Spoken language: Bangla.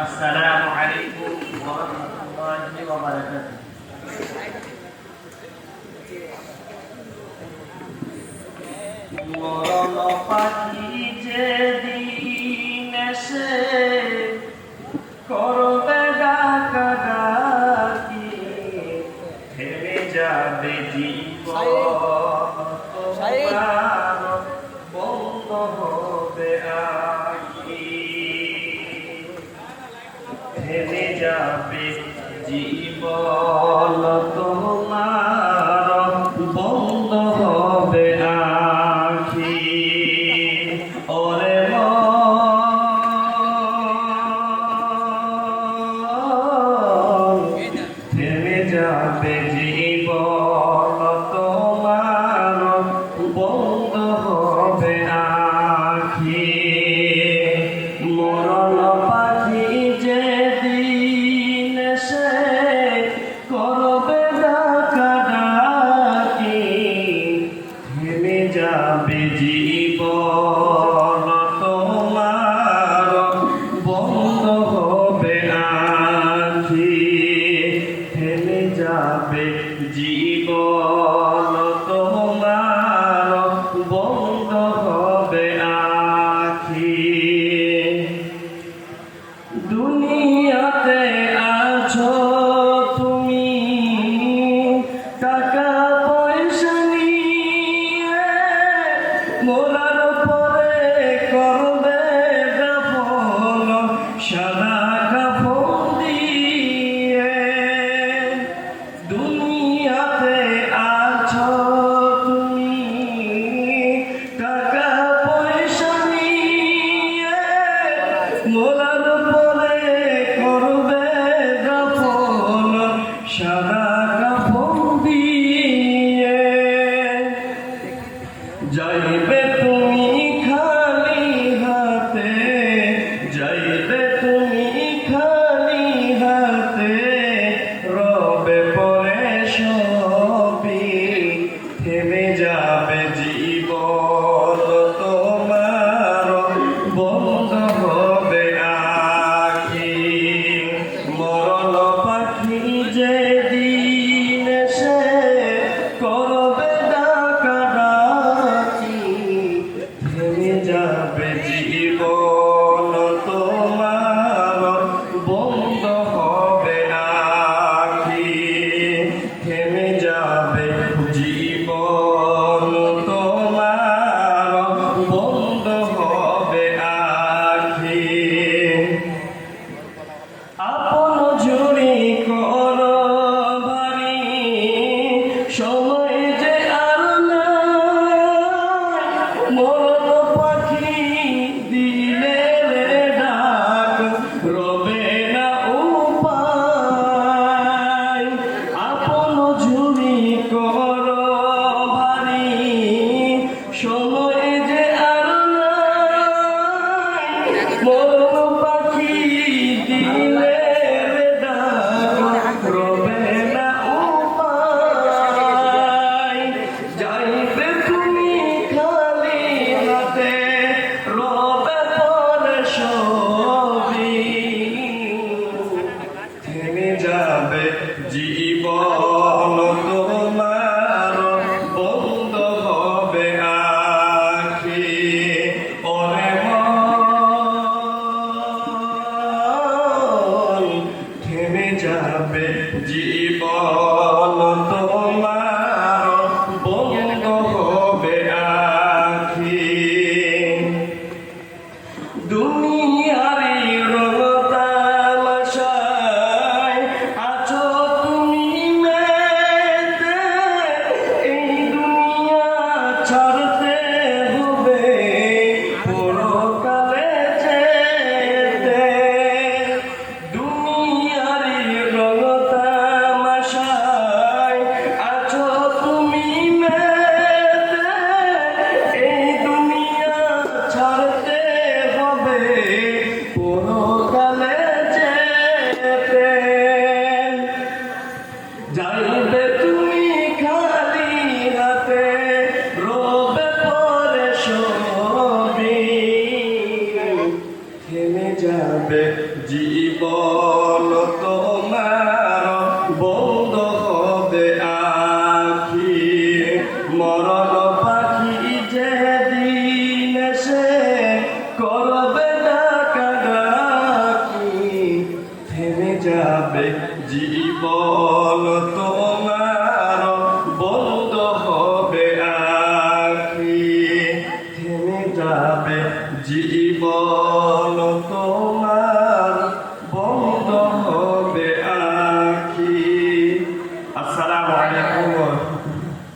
আসসালামু আলাইকুম ওয়া রাহমাতুল্লাহি ওয়া বারাকাতুহু। মরণ পাখি যেদিন এসে করবে ডাকাডাকি, থেমে যাবে জীবন, বন্ধ হবে আখি। থেমে যাবে জীবন তোমার, বন্ধ হবে আখি। ওরে মন, থেমে যাবে জীবন তোমার, বন্ধ হবে আখি। মরণ পাখি যেদিন এসে করবে ডাকাডাকি, থেমে যাবে জীবন তোমার, বন্ধ হবে আখি। থেমে যাবে জীবন তোমার, বন্ধ হবে আখি। দুনিয়াতে আছো তুমি টাকা পয়সা নিয়ে, মরার পরে করবে দাফন সাদা কাফন দিয়ে। দুনিয়াতে আছো তুমি টাকা পয়সা নিয়ে, মরার পরে করবে দাফন সাদা কাফন দিয়ে। যাইবে তুমি খালি হাতে, যাইবে তুমি খালি হাতে, রবে পরে সবই, থেমে যাবে জীবন তোমার, বন্ধ হবে আখি। মরণ পাখি যেদিন এসে করবে ডাকাডাকি, থেমে যাবে জীবন তোমার, বন্ধ হবে আখি। থেমে যাবে জীবন তোমার, বন্ধ হবে আখি। আপন ঝুরি করো ভারী, সময় যে আর নাই। মরণ পাখি দিলে রে ডাক, রবে না উপায়। আপন ঝুরি করো ভারী, সময় যে আর নাই। মরণ পাখি দিলে রে ডাক, রবে না উপায়। যাইবে তুমি খালি হাতে, রবে পরে সবই, থেমে যাবে জীবন তোমার, বন্ধ হবে আখি। ওরে মন, থেমে যাবে জীবন তোমার, বন্ধ হবে আখি। দুনিয়ারি রঙ তামাশায় আছো তুমি মেতে, এই দুনিয়া ছাড়তে হবে পরকালে যেতে। দুনিয়ারি রঙ তামাশায় থেমে যাবে জীবন তোমার